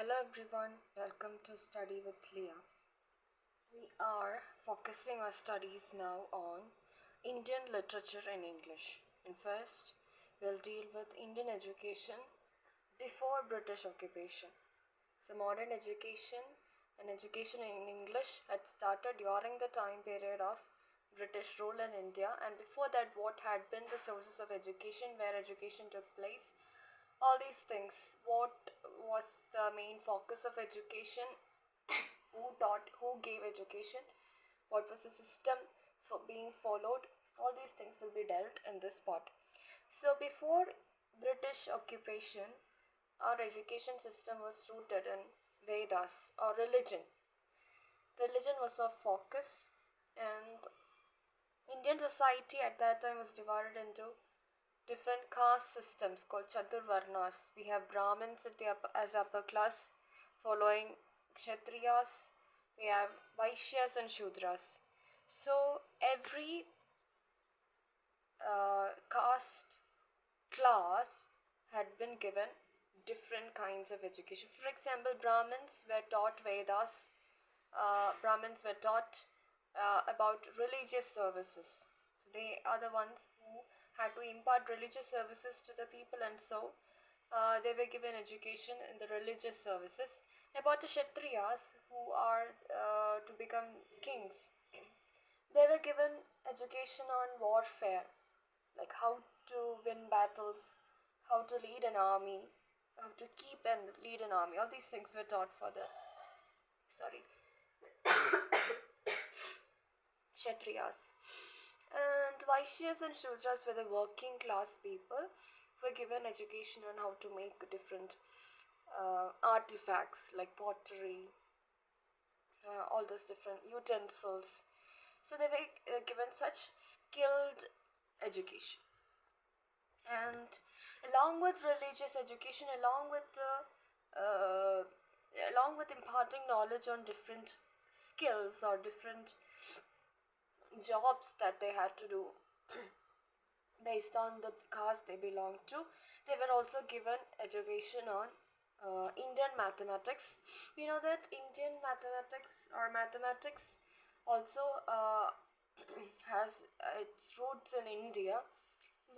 Hello everyone, welcome to Study with Leah. We are focusing our studies now on Indian literature and English. And first, we'll deal with Indian education before British occupation. So modern education and education in English had started during the time period of British rule in India, and before that what had been the sources of education, where education took place, all these things, what was the main focus of education, who taught, who gave education, what was the system for being followed, all these things will be dealt in this part. So before British occupation, our education system was rooted in Vedas or religion. Religion was our focus, and Indian society at that time was divided into different caste systems called Chaturvarnas. We have Brahmins as upper class, following Kshatriyas. We have Vaishyas and Shudras. So every caste class had been given different kinds of education. For example, Brahmins were taught Vedas. Brahmins were taught about religious services. So they are the ones who had to impart religious services to the people, and so they were given education in the religious services. About the Kshatriyas, who are to become kings, they were given education on warfare, like how to win battles, how to lead an army, how to keep and lead an army. All these things were taught for the Kshatriyas. And Vaishyas and Shudras were the working class people who were given education on how to make different artifacts like pottery, all those different utensils. So they were given such skilled education. And along with religious education, along with imparting knowledge on different skills or different jobs that they had to do based on the caste they belonged to, they were also given education on Indian mathematics. We know that Indian mathematics also has its roots in India,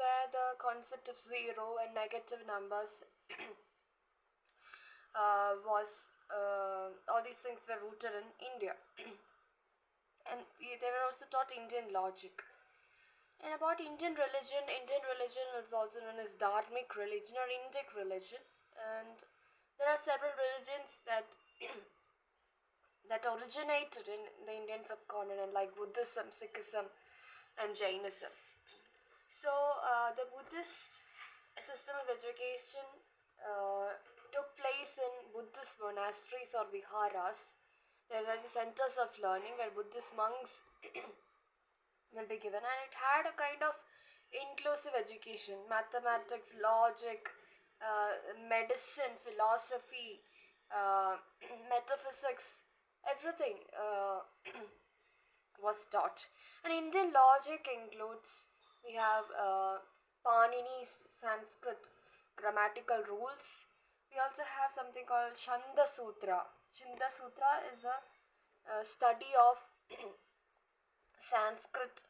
where the concept of zero and negative numbers all these things were rooted in India. And they were also taught Indian logic. And about Indian religion is also known as Dharmic religion or Indic religion. And there are several religions that that originated in the Indian subcontinent, like Buddhism, Sikhism, and Jainism. So the Buddhist system of education took place in Buddhist monasteries or viharas. There were the centers of learning where Buddhist monks will be given, and it had a kind of inclusive education: mathematics, logic, medicine, philosophy, metaphysics, everything was taught. And Indian logic includes, we have Panini's Sanskrit grammatical rules. We also have something called Chanda Sutra. Chanda Sutra is a study of Sanskrit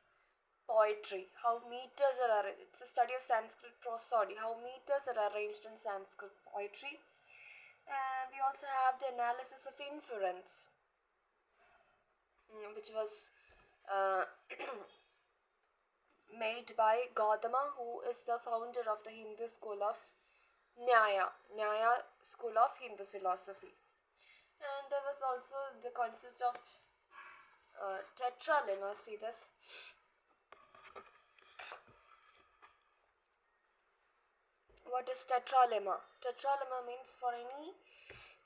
poetry, how meters are arranged. It's a study of Sanskrit prosody, how meters are arranged in Sanskrit poetry. And we also have the analysis of inference, which was made by Gautama, who is the founder of the Hindu school of Nyaya school of Hindu philosophy. And there was also the concept of tetralemma. See this. What is tetralemma? Tetralemma means for any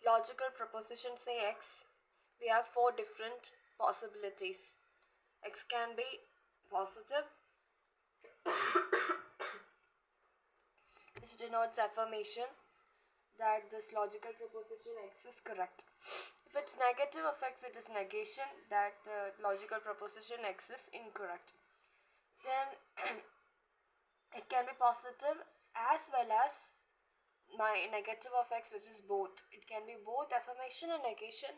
logical proposition, say x, we have four different possibilities. X can be positive, which denotes affirmation that this logical proposition x is correct. If it's negative, affects it is negation that the logical proposition x is incorrect. Then it can be positive as well as my negative of x, which is both. It can be both affirmation and negation.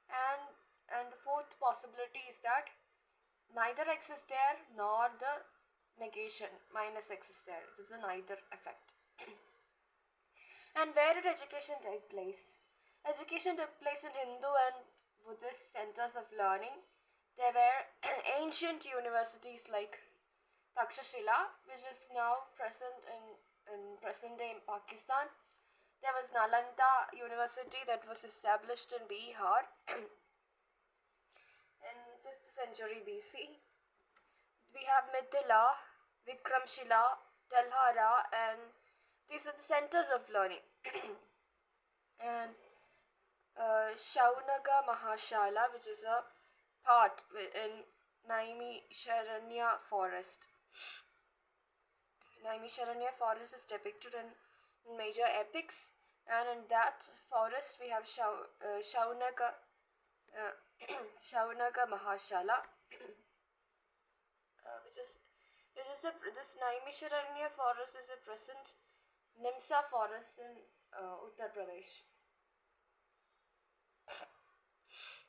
And the fourth possibility is that neither x is there nor the negation minus x is there. It is a neither effect. And where did education take place? Education took place in Hindu and Buddhist centers of learning. There were ancient universities like Takshashila, which is now present in present day in Pakistan. There was Nalanda University that was established in Bihar in 5th century BC. We have Mithila, Vikramshila, Telhara, and these are the centers of learning. And Shaunaga Mahashala, which is a part in Naimisharanya forest. Naimisharanya forest is depicted in major epics, and in that forest we have Shaunaga Shaunaga Mahashala, this Naimisharanya forest is a present Nimsa forest in Uttar Pradesh.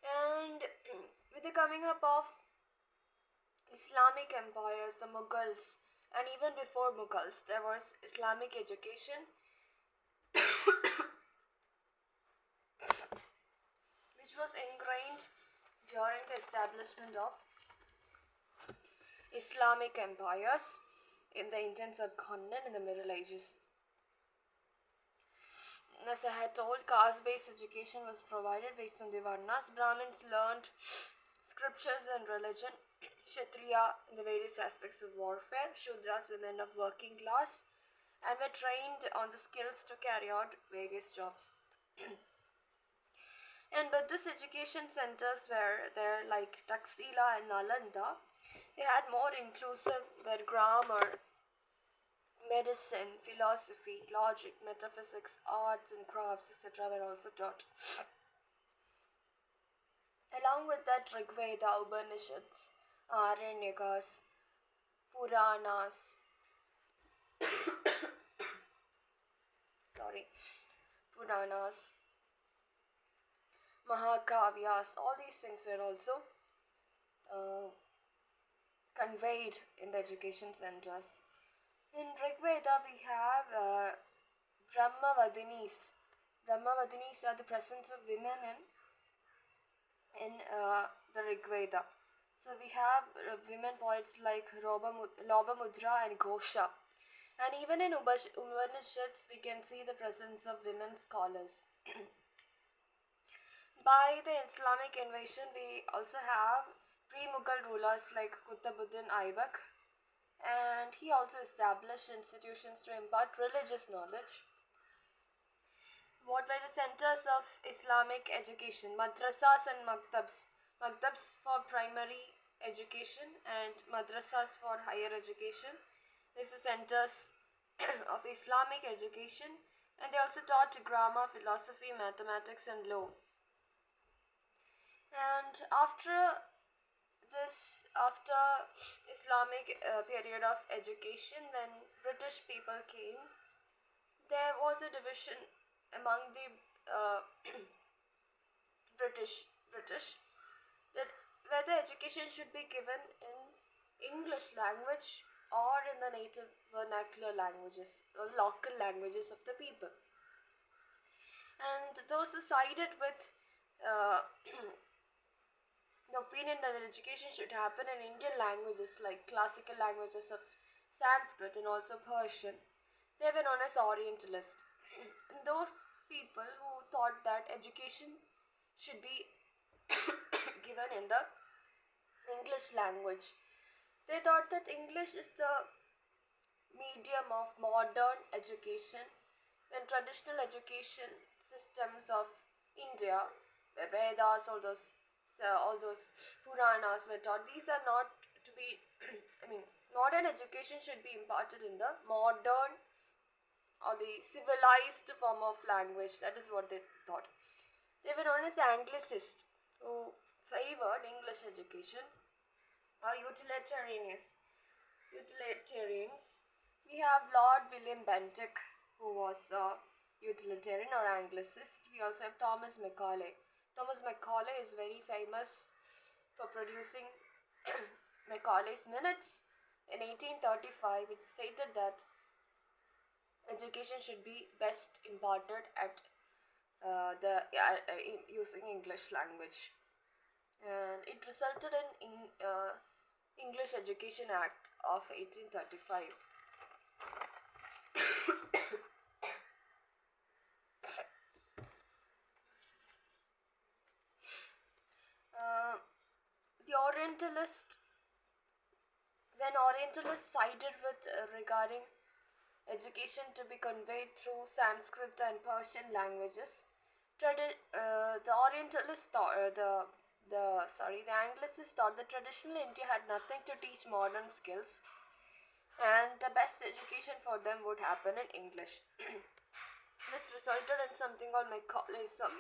And with the coming up of Islamic empires, the Mughals, and even before Mughals, there was Islamic education which was ingrained during the establishment of Islamic empires in the Indian subcontinent in the Middle Ages. As I had told, caste-based education was provided based on the Varnas. Brahmins learned scriptures and religion, Kshatriya in the various aspects of warfare, Shudras the men of working class, and were trained on the skills to carry out various jobs. And Buddhist education centers were there like Taxila and Nalanda. They had more inclusive, where grammar, medicine, philosophy, logic, metaphysics, arts and crafts, etc. were also taught. Along with that, Rigveda, Upanishads, Aranyakas, Puranas, Mahakavyas, all these things were also conveyed in the education centers. In Rigveda, we have Brahmavadinis. Brahmavadinis are the presence of women in the Rigveda. So we have women poets like Lobamudra and Ghosha. And even in Upanishads, we can see the presence of women scholars. By the Islamic invasion, we also have pre-Mughal rulers like Qutbuddin Aibak, and he also established institutions to impart religious knowledge. What were the centers of Islamic education? Madrasas and maktabs. Maktabs for primary education and madrasas for higher education. These are centers of Islamic education, and they also taught grammar, philosophy, mathematics and law. And after Islamic period of education, when British people came, there was a division among the British that whether education should be given in English language or in the native vernacular languages or local languages of the people. And those who sided with the opinion that education should happen in Indian languages like classical languages of Sanskrit and also Persian, they were known as Orientalists. And those people who thought that education should be given in the English language, they thought that English is the medium of modern education, when traditional education systems of India, where Vedas, all those Puranas were taught, these are not to be, modern education should be imparted in the modern or the civilized form of language. That is what they thought. They were known as Anglicists, who favored English education, or utilitarians. We have Lord William Bentinck, who was utilitarian or Anglicist. We also have Thomas Macaulay. Thomas Macaulay is very famous for producing Macaulay's Minutes. In 1835, it stated that education should be best imparted at using English language, and it resulted in English Education Act of 1835. The Orientalist, when Orientalists sided with regarding education to be conveyed through Sanskrit and Persian languages, the Orientalists thought, the Anglicists thought that traditional India had nothing to teach modern skills, and the best education for them would happen in English. This resulted in something called Macaulaysism.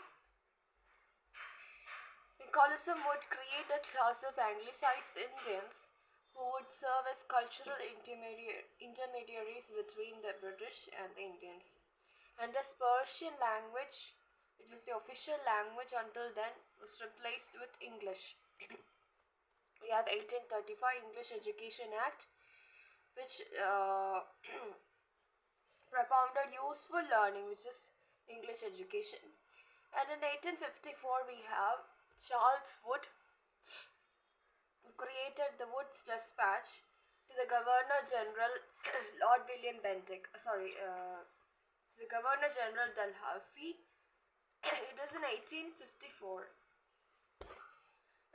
Macaulaysism would create a class of Anglicized Indians who would serve as cultural intermediaries between the British and the Indians. And this Persian language, which was the official language until then, was replaced with English. We have 1835 English Education Act, which propounded useful learning, which is English education. And in 1854 we have Charles Wood, who created the Wood's Dispatch to the Governor General Lord William Bentinck. The Governor General Dalhousie. It is in 1854,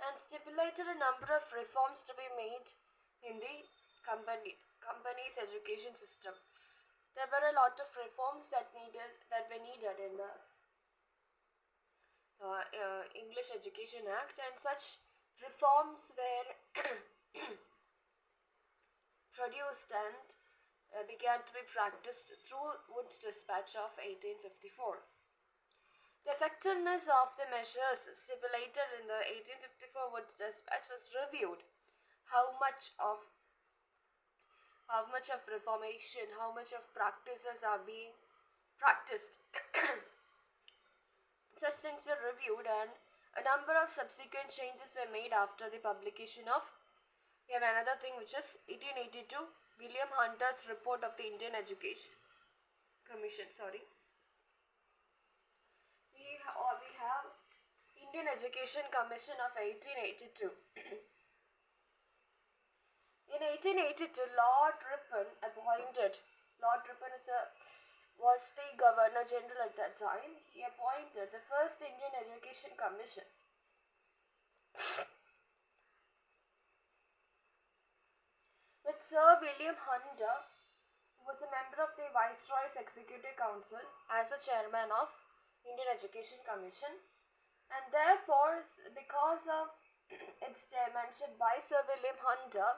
and stipulated a number of reforms to be made in the company's education system. There were a lot of reforms that were needed in the English Education Act, and such reforms were produced and began to be practiced through Wood's Dispatch of 1854. The effectiveness of the measures stipulated in the 1854 Wood's Dispatch was reviewed. How much of reformation, how much of practices are being practiced. Such things were reviewed, and a number of subsequent changes were made after the publication of. We have another thing, which is 1882 William Hunter's report of the Indian Education Commission. We have Indian Education Commission of 1882. In 1882, Lord Ripon was the Governor General at that time. He appointed the first Indian Education Commission. With Sir William Hunter, who was a member of the Viceroy's Executive Council, as the chairman of Indian Education Commission, and therefore, because of its chairmanship by Sir William Hunter,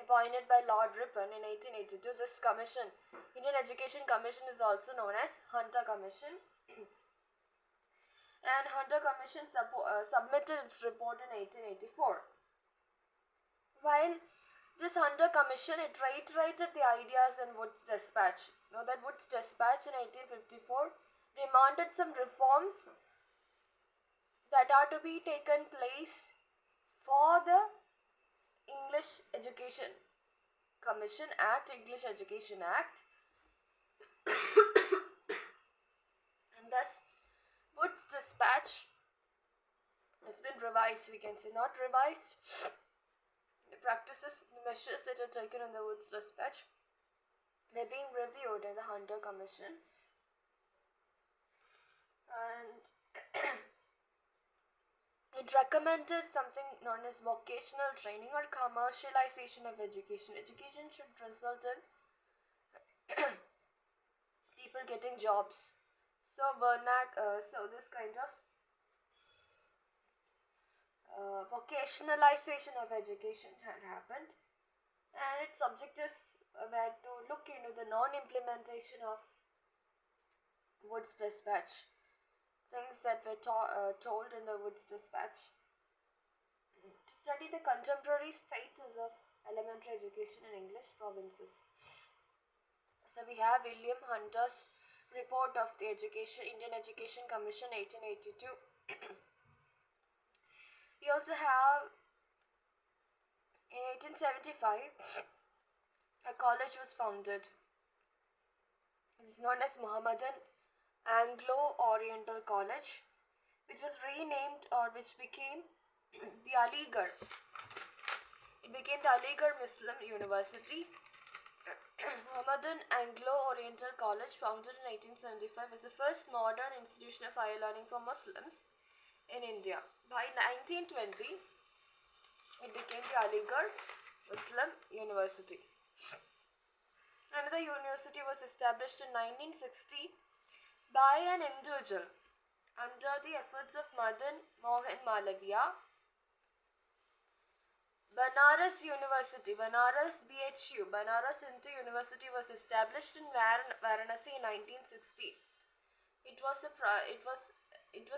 appointed by Lord Ripon in 1882, this commission, Indian Education Commission, is also known as Hunter Commission. And Hunter Commission submitted its report in 1884. While this Hunter Commission, it reiterated the ideas in Wood's Dispatch. Now that Wood's Dispatch in 1854 demanded some reforms that are to be taken place for the English Education Commission Act, English Education Act. And thus, Wood's Dispatch has been revised, we can say, not revised. The practices, the measures that are taken in the Wood's Dispatch, they're being reviewed in the Hunter Commission. And it recommended something known as vocational training or commercialization of education. Education should result in people getting jobs. So this kind of vocationalization of education had happened, and its objectives were to look into the non-implementation of Wood's Dispatch. Things that were told in the Wood's Dispatch. To study the contemporary status of elementary education in English provinces. So we have William Hunter's report of the Indian Education Commission 1882. We also have in 1875 a college was founded. It is known as Mohammedan Anglo-Oriental College, which was renamed or which became the Aligarh. It became the Aligarh Muslim University. Mohammedan Anglo-Oriental College, founded in 1875, was the first modern institution of higher learning for Muslims in India. By 1920, it became the Aligarh Muslim University. Another university was established in 1960 by an individual under the efforts of Madan Mohan Malaviya. Banaras University, Banaras BHU, Banaras Hindu University was established in Varanasi in 1960. It was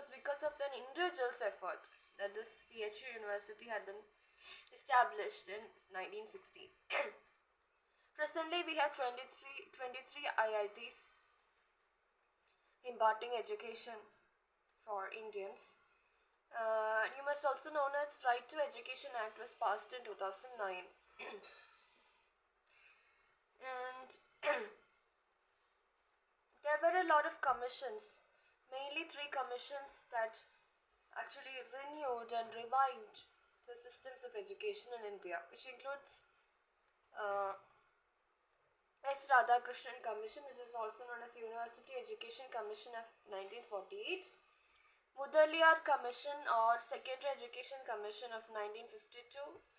because of an individual's effort that this BHU University had been established in 1960. Presently, we have 23 IITs imparting education for Indians. You must also know that Right to Education Act was passed in 2009. And there were a lot of commissions, mainly 3 commissions that actually renewed and revived the systems of education in India, which includes S. Radhakrishnan Commission, which is also known as University Education Commission of 1948, Mudaliar Commission or Secondary Education Commission of 1952-53,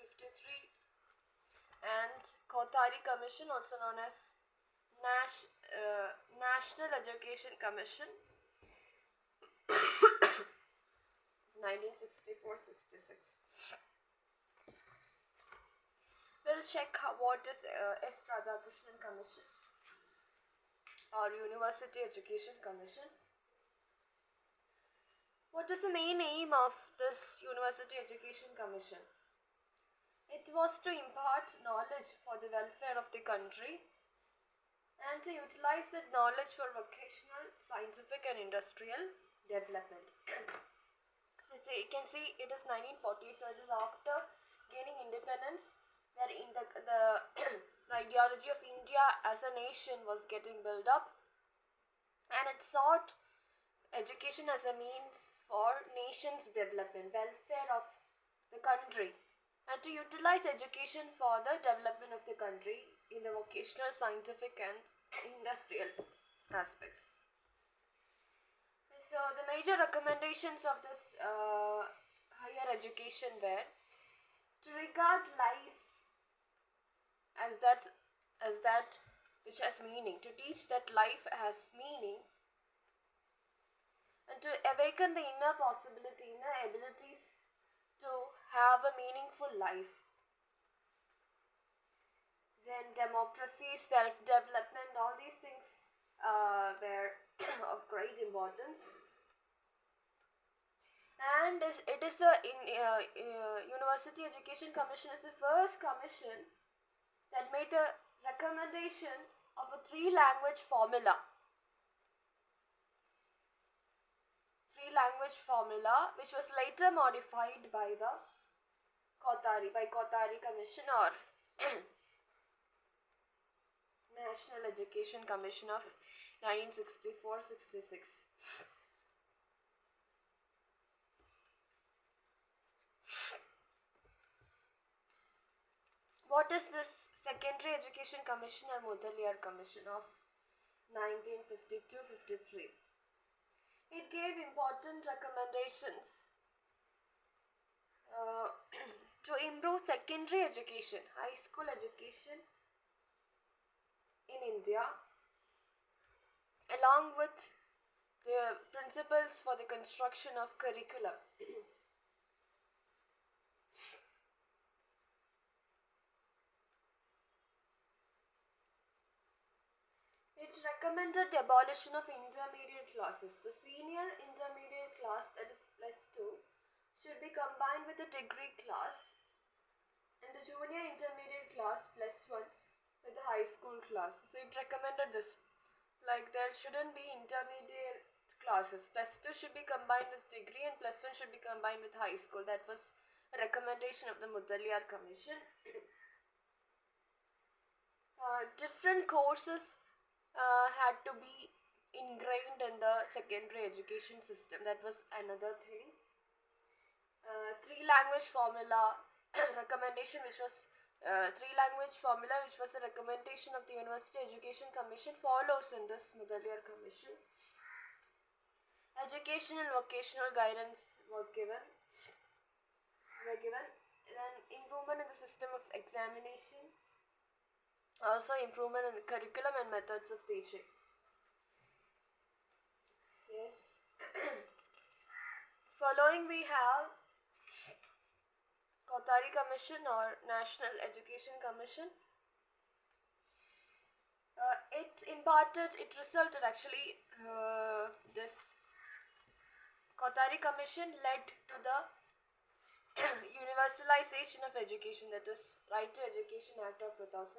and Kothari Commission, also known as National Education Commission 1964-66. We'll check what is S. Radhakrishnan Commission or University Education Commission. What is the main aim of this University Education Commission? It was to impart knowledge for the welfare of the country and to utilize that knowledge for vocational, scientific and industrial development. So you can see it is 1948, so it is after gaining independence that the ideology of India as a nation was getting built up, and it sought education as a means for nation's development, welfare of the country, and to utilize education for the development of the country in the vocational, scientific and industrial aspects. So the major recommendations of this higher education were to regard life as that which has meaning, to teach that life has meaning, and to awaken the inner abilities to have a meaningful life. Then democracy, self-development, all these things were of great importance. And it is the University Education Commission is the first commission that made a recommendation of a 3-language formula. 3-language formula, which was later modified by the Kothari Commission or National Education Commission of 1964-66. What is this Secondary Education Commission or Mudaliar Commission of 1952-53? It gave important recommendations to improve secondary education, high school education in India, along with the principles for the construction of curriculum. It recommended the abolition of intermediate classes. The senior intermediate class, that is +2, should be combined with the degree class, and the junior intermediate class +1 with the high school class. So it recommended this. Like there shouldn't be intermediate classes. Plus 2 should be combined with degree and plus 1 should be combined with high school. That was a recommendation of the Mudaliar Commission. Different courses had to be ingrained in the secondary education system. That was another thing. Three language formula recommendation, which was three language formula, which was a recommendation of the University Education Commission, follows in this Mudaliar Commission. Educational and vocational guidance was given. Then improvement in the system of examination. Also improvement in the curriculum and methods of teaching. Yes. Following we have Kothari Commission or National Education Commission. It resulted actually, this Kothari Commission led to the universalization of education, that is Right to Education Act of 2009.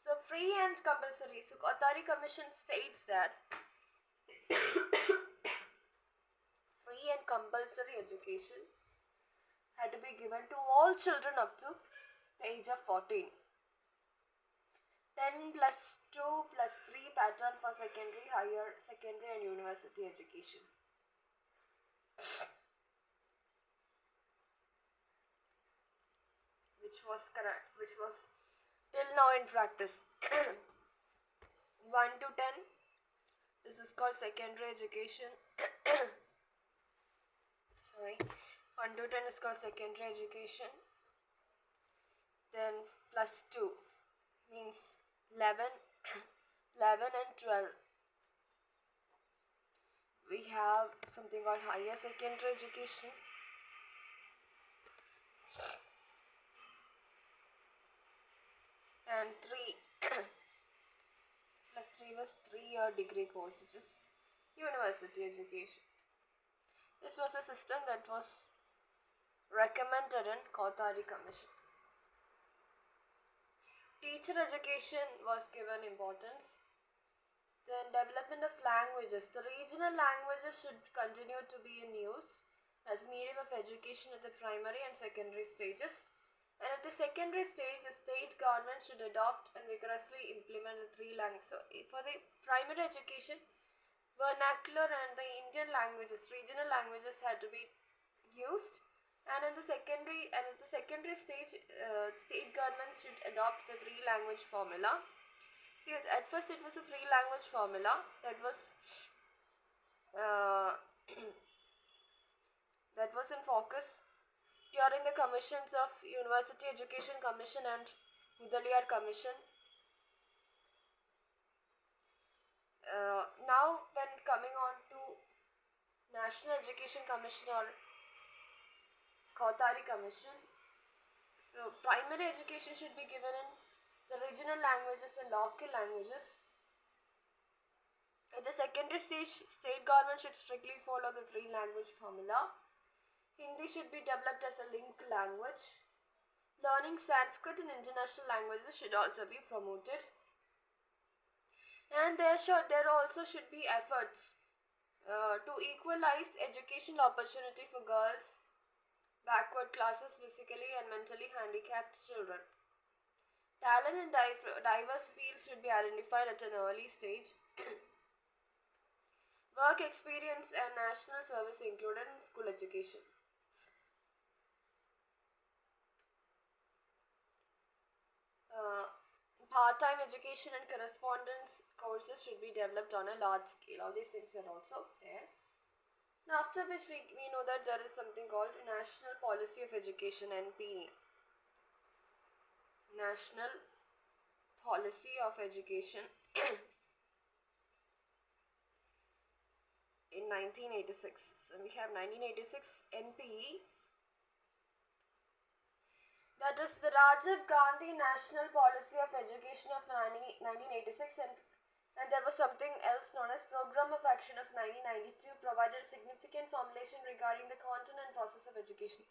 So free and compulsory. So Kothari Commission states that free and compulsory education had to be given to all children up to the age of 14. 10 plus 2 plus 3 pattern for secondary, higher secondary and university education. Which was till now in practice. 1 to 10, this is called secondary education. Sorry, 1 to 10 is called secondary education. Then plus 2 means 11, 11 and 12. We have something called higher secondary education. And 3 plus 3 was 3-year degree course, which is university education. This was a system that was recommended in Kothari Commission. Teacher education was given importance. Then development of languages. The regional languages should continue to be in use as medium of education at the primary and secondary stages. And at the secondary stage, the state government should adopt and vigorously implement the 3 languages. So for the primary education, vernacular and the Indian languages, regional languages had to be used. And in the secondary stage, state government should adopt the 3 language formula. See, at first it was a 3 language formula that was that was in focus during the commissions of University Education Commission and Mudaliar Commission. Now when coming on to National Education Commission or Kothari Commission, so primary education should be given in the regional languages and local languages. At the secondary stage, state government should strictly follow the 3 language formula. Hindi should be developed as a link language. Learning Sanskrit and international languages should also be promoted. And there also should be efforts to equalize educational opportunity for girls, backward classes, physically and mentally handicapped children. Talent in diverse fields should be identified at an early stage. Work experience and national service included in school education. Part-time education and correspondence courses should be developed on a large scale. All these things were also there. Now, after which we know that there is something called National Policy of Education, NPE. National Policy of Education in 1986. So we have 1986 NPE. That is the Rajiv Gandhi National Policy of Education of 1986, and there was something else known as Program of Action of 1992, provided significant formulation regarding the content and process of education.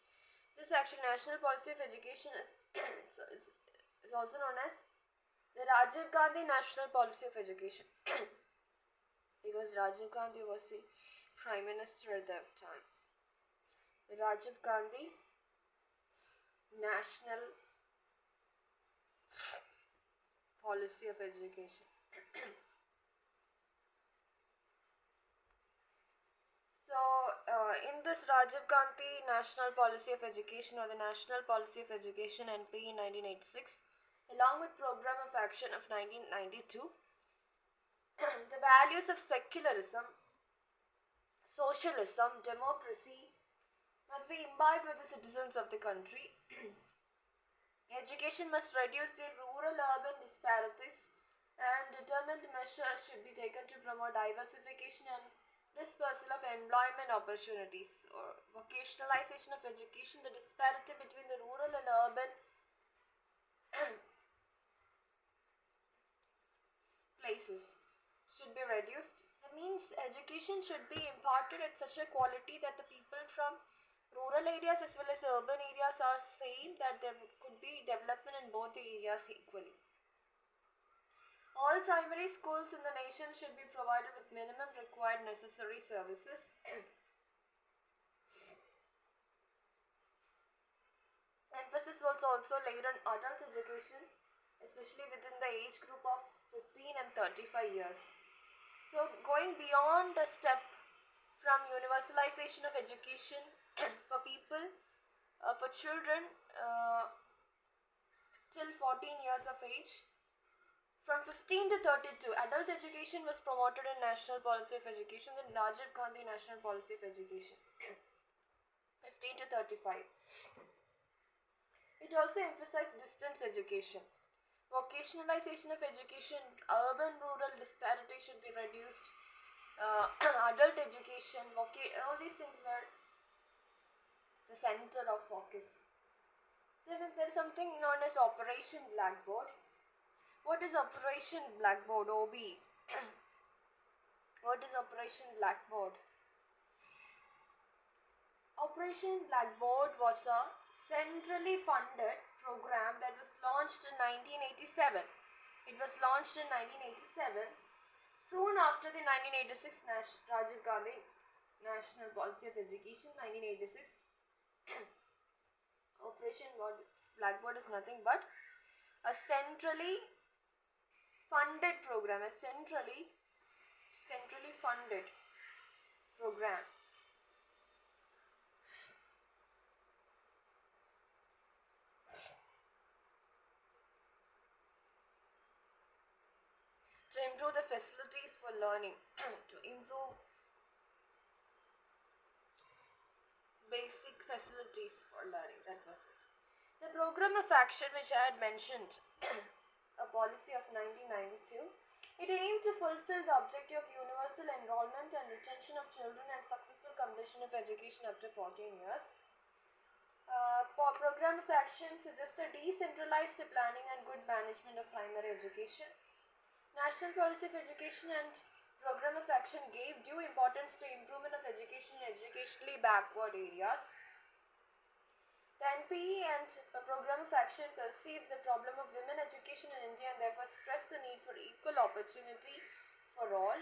This actually National Policy of Education is, is also known as The Rajiv Gandhi National Policy of Education. Because Rajiv Gandhi was the Prime Minister at that time. The Rajiv Gandhi National Policy of Education. In this Rajiv Gandhi National Policy of Education, or the National Policy of Education NP in 1986, along with Program of Action of 1992, the values of secularism, socialism, democracy must be imbibed with the citizens of the country. Education must reduce the rural-urban disparities, and determined measures should be taken to promote diversification and dispersal of employment opportunities, or vocationalization of education. The disparity between the rural and urban places should be reduced. That means education should be imparted at such a quality that the people from rural areas as well as urban areas are saying that there could be development in both the areas equally. All primary schools in the nation should be provided with minimum required necessary services. Emphasis was also laid on adult education, especially within the age group of 15 and 35 years. So going beyond a step from universalization of education for people, for children till 14 years of age, from 15 to 32, adult education was promoted in National Policy of Education, the Rajiv Gandhi National Policy of Education, 15 to 35. It also emphasized distance education. Vocationalization of education, urban-rural disparity should be reduced, adult education, all these things were the center of focus. There is something known as Operation Blackboard. What is Operation Blackboard, OB? What is Operation Blackboard? Operation Blackboard was a centrally funded program that was launched in 1987. It was launched in 1987, soon after the 1986 Rajiv Gandhi National Policy of Education, 1986. Operation Blackboard is nothing but a centrally funded program, a centrally funded program. To improve the facilities for learning, to improve basic facilities for learning, that was it. The program of action which I had mentioned, a policy of 1992, it aimed to fulfill the objective of universal enrollment and retention of children and successful completion of education up to 14 years. Program of action suggested decentralized planning and good management of primary education. National Policy of Education and Program of Action gave due importance to improvement of education in educationally backward areas. The NPE and Program of Action perceived the problem of women education in India and therefore stressed the need for equal opportunity for all.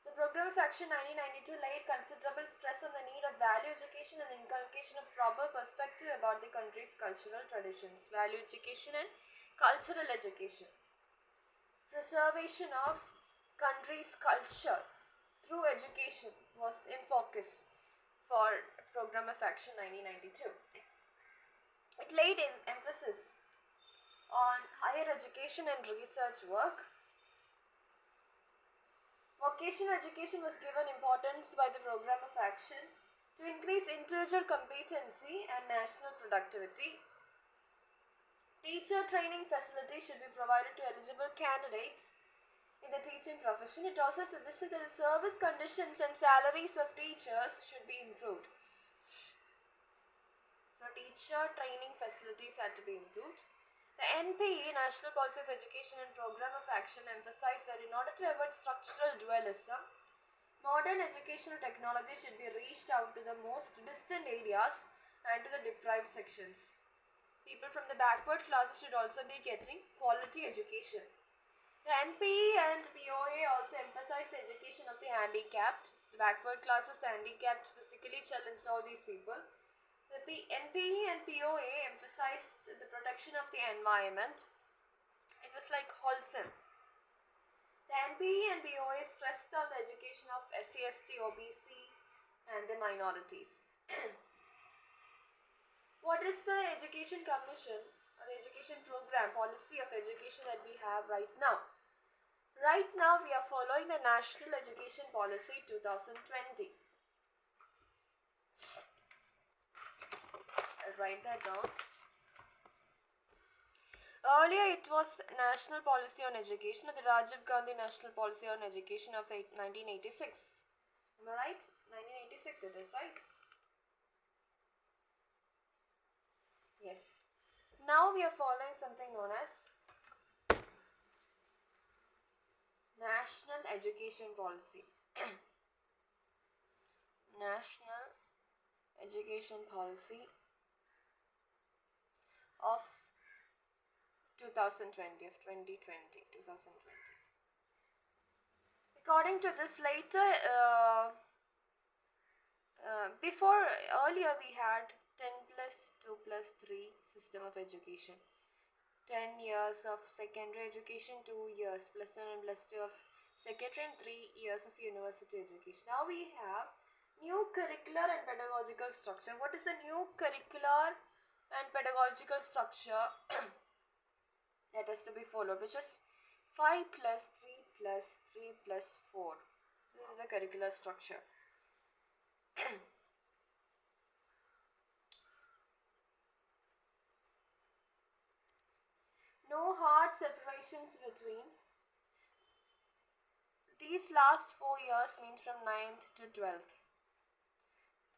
The Program of Action 1992 laid considerable stress on the need of value education and inculcation of proper perspective about the country's cultural traditions. Value education and cultural education. Preservation of country's culture through education was in focus for Program of Action 1992. It laid emphasis on higher education and research work. Vocational education was given importance by the Program of Action to increase individual competency and national productivity. Teacher training facilities should be provided to eligible candidates in the teaching profession. It also suggested that the service conditions and salaries of teachers should be improved. So teacher training facilities had to be improved. The NPE, National Policy of Education and Program of Action, emphasized that in order to avoid structural dualism, modern educational technology should be reached out to the most distant areas and to the deprived sections. people from the backward classes should also be getting quality education. The NPE and POA also emphasize the education of the handicapped. The backward classes, the handicapped, physically challenged, all these people. The NPE and POA emphasized the protection of the environment. It was like wholesome. The NPE and POA stressed on the education of SC, ST, OBC and the minorities. What is the education commission or the education program policy of education that we have right now? Right now we are following the National Education Policy 2020. I'll write that down. Earlier it was National Policy on Education, or the Rajiv Gandhi National Policy on Education of 1986. Am I right? 1986 it is, right? Yes. Now we are following something known as National Education Policy. National Education Policy of 2020. According to this, earlier we had 10 plus 2 plus 3 system of education. 10 years of secondary education, 2 years plus 1 and plus 2 of secondary and 3 years of university education. Now we have new curricular and pedagogical structure. What is the new curricular and pedagogical structure that has to be followed, which is 5 plus 3 plus 3 plus 4. This is the curricular structure. No hard separations between. These last 4 years means from 9th to 12th.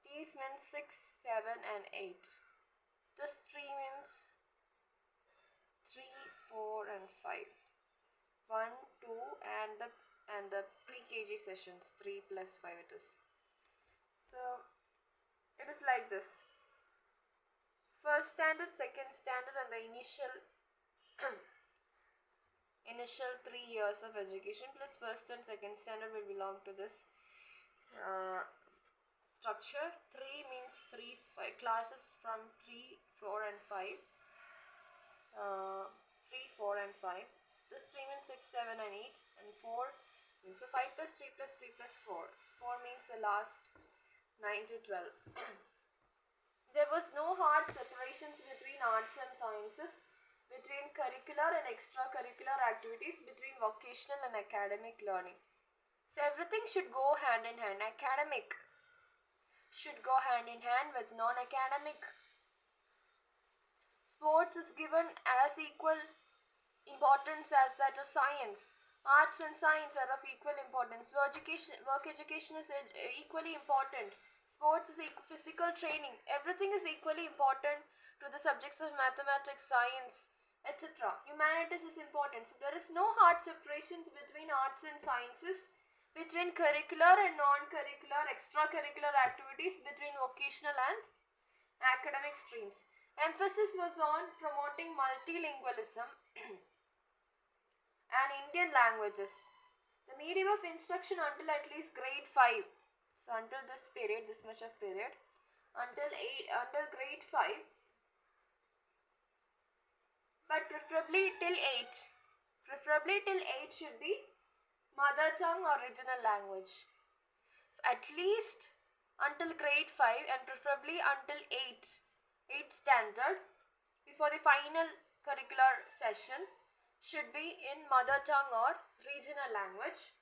These means 6, 7 and 8. This 3 means 3, 4 and 5. 1, 2 and the pre-KG sessions 3 plus 5 it is. So it is like this. First standard, second standard and the initial 3 years of education plus first and second standard will belong to this structure. 3 means 5 classes from 3, 4 and 5. 3, 4 and 5. This 3 means 6, 7 and 8 and 4 means so 5 plus 3 plus 3 plus 4. 4 means the last 9 to 12. There was no hard separations between arts and sciences, between curricular and extracurricular activities, between vocational and academic learning. So everything should go hand in hand. Academic should go hand in hand with non-academic. Sports is given as equal importance as that of science. Arts and science are of equal importance. Work education is equally important. Sports is physical training. Everything is equally important to the subjects of mathematics, science, etc. Humanities is important. So there is no hard separations between arts and sciences, between curricular and non-curricular, extracurricular activities, between vocational and academic streams. Emphasis was on promoting multilingualism and Indian languages. The medium of instruction until at least grade 5. So until this period, this much of period, until grade 5. But preferably till 8. Preferably till 8 should be mother tongue or regional language. At least until grade 5 and preferably until 8th standard, before the final curricular session, should be in mother tongue or regional language.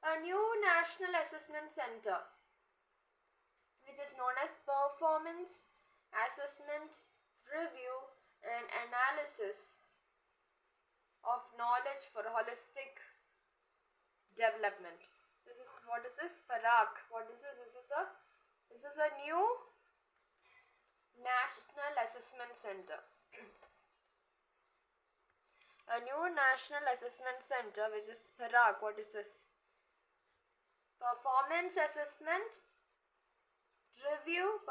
A new National Assessment Center, which is known as Performance Assessment Review and Analysis of Knowledge for Holistic Development. This is, what is this? PARAK. What is this? This is a new National Assessment Center. A new National Assessment Center, which is PARAK. What is this? Performance Assessment Review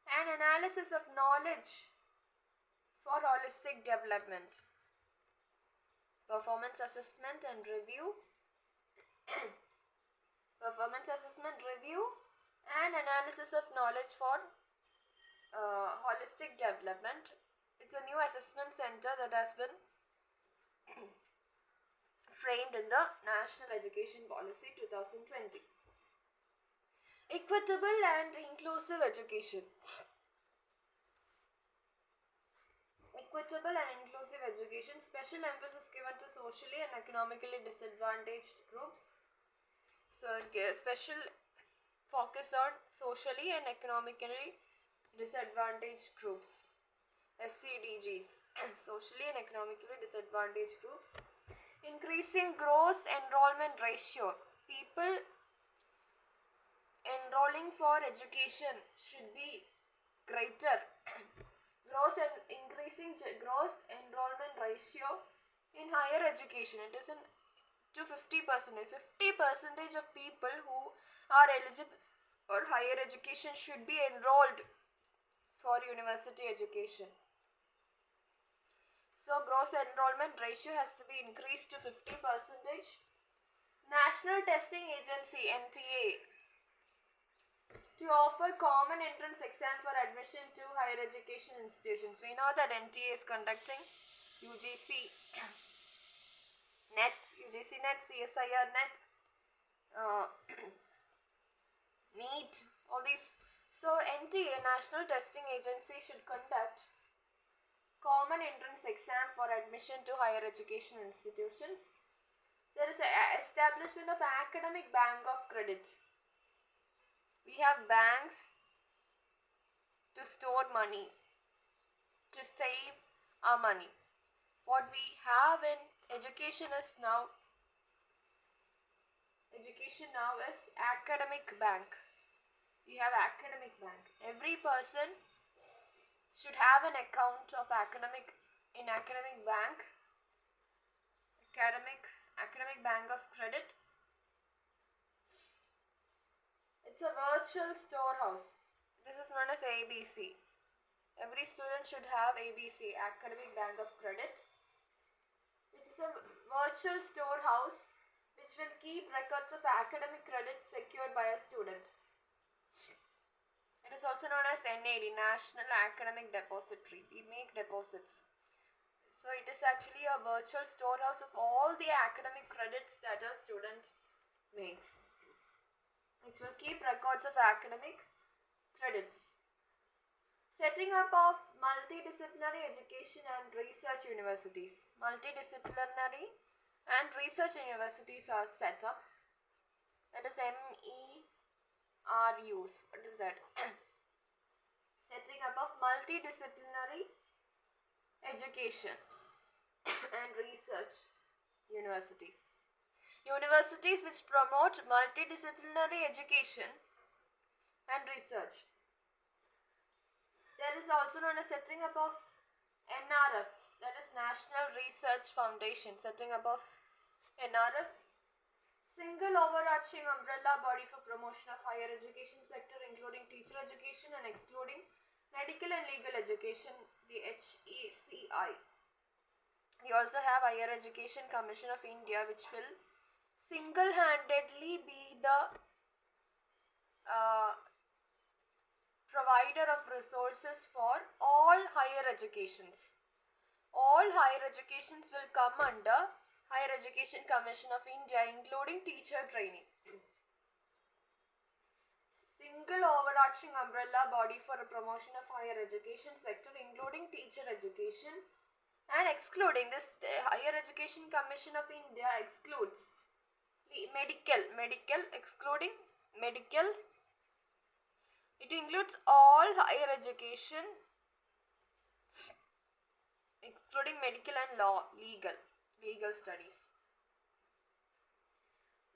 An analysis of knowledge for holistic development. Performance assessment and review. Performance assessment review and analysis of knowledge for holistic development. It's a new assessment center that has been framed in the National Education Policy 2020. Equitable and inclusive education. Equitable and inclusive education. Special emphasis given to socially and economically disadvantaged groups. So, special focus on socially and economically disadvantaged groups. SCDGs. Socially and economically disadvantaged groups. Increasing gross enrollment ratio. People enrolling for education should be greater. Increasing gross enrollment ratio in higher education. It is to 50%. 50% of people who are eligible for higher education should be enrolled for university education. So gross enrollment ratio has to be increased to 50%. National Testing Agency NTA to offer common entrance exam for admission to higher education institutions. We know that NTA is conducting UGC NET, CSIR NET, NEET, all these. So NTA, National Testing Agency, should conduct common entrance exam for admission to higher education institutions. There is an establishment of academic bank of credit. We have banks to store money, to save our money. What we have in education now is academic bank. We have academic bank. Every person should have an account of academic bank, academic bank of credit. It's a virtual storehouse. This is known as ABC. Every student should have ABC, Academic Bank of Credit, which is a virtual storehouse which will keep records of academic credit secured by a student. It is also known as NAD, National Academic Depository. We make deposits. So it is actually a virtual storehouse of all the academic credits that a student makes, which will keep records of academic credits. Setting up of multidisciplinary education and research universities. Multidisciplinary and research universities are set up. That is MERUs. What is that? Setting up of multidisciplinary education and research universities. Universities which promote multidisciplinary education and research. There is also known as setting up of NRF, that is National Research Foundation. Setting up of NRF, single overarching umbrella body for promotion of higher education sector, including teacher education and excluding medical and legal education, the HECI. We also have Higher Education Commission of India, which will single-handedly be the provider of resources for all higher educations. All higher educations will come under Higher Education Commission of India, including teacher training. Single overarching umbrella body for a promotion of higher education sector, including teacher education and excluding this. Higher Education Commission of India excludes medical, excluding medical. It includes all higher education, excluding medical and law, legal studies.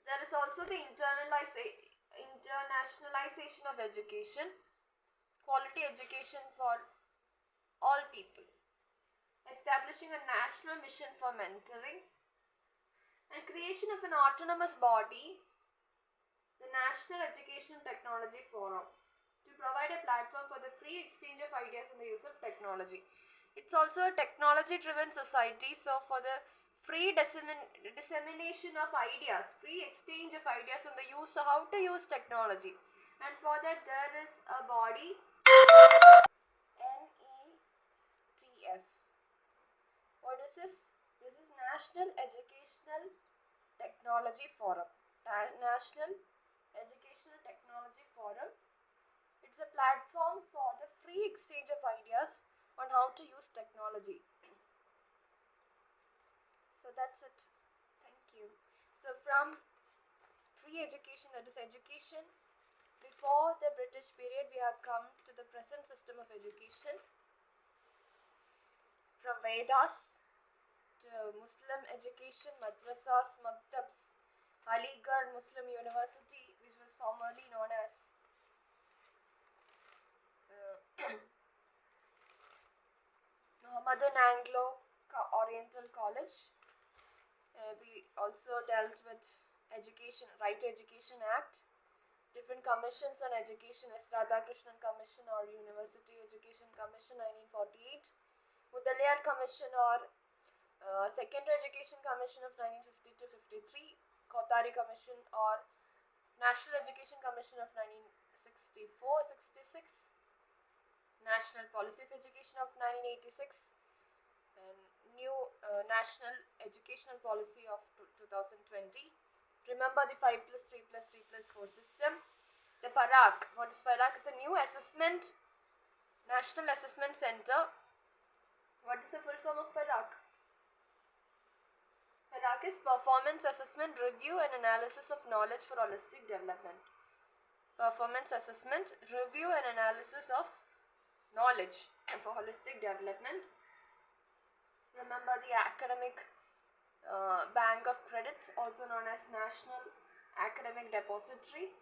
There is also the internationalization of education, quality education for all people, establishing a national mission for mentoring, and creation of an autonomous body, the National Education Technology Forum. to provide a platform for the free exchange of ideas on the use of technology. It's also a technology-driven society, so for the free dissemination of ideas, free exchange of ideas on the use, how to use technology. And for that there is a body, NETF. What is this? This is National Educational Technology Forum. National Educational Technology Forum. It's a platform for the free exchange of ideas on how to use technology. So that's it. Thank you. So from free education, that is education before the British period, we have come to the present system of education. From Vedas to Muslim education, madrasas, maktabs, Aligarh Muslim University, which was formerly known as Muhammadan Anglo Oriental College. We also dealt with education, Right to Education Act, different commissions on education as Radhakrishnan Commission or University Education Commission 1948, Mudaliar Commission or Secondary Education Commission of 1950 to 53, Kothari Commission or National Education Commission of 1964-66, National Policy of Education of 1986, and new National Educational Policy of 2020. Remember the 5+3+3+4 system. The PARAC. What is PARAC? It's a new assessment, National Assessment Center. What is the full form of PARAC? PARAC is Performance Assessment Review and Analysis of Knowledge for Holistic Development. Performance Assessment Review and Analysis of Knowledge for Holistic Development. Remember the academic bank of credit, also known as National Academic Depository,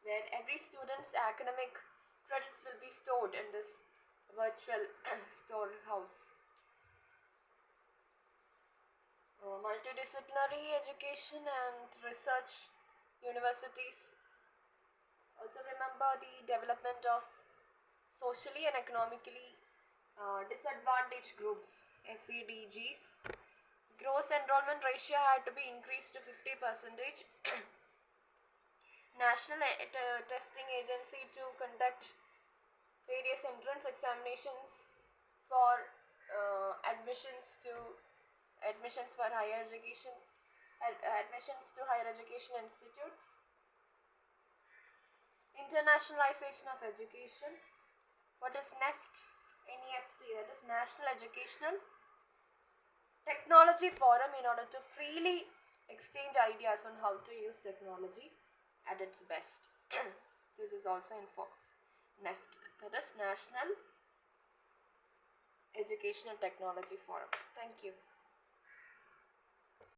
where every student's academic credits will be stored in this virtual storehouse. Multidisciplinary education and research universities. Also remember the development of socially and economically disadvantaged groups, SEDGs. Gross enrollment ratio had to be increased to 50%. National Testing Agency to conduct various entrance examinations for admissions for higher education, admissions to higher education institutes. Internationalization of education. What is NEFT? NEFT, that is National Educational Technology Forum, in order to freely exchange ideas on how to use technology at its best. This is also in NEFT, that is National Educational Technology Forum. Thank you.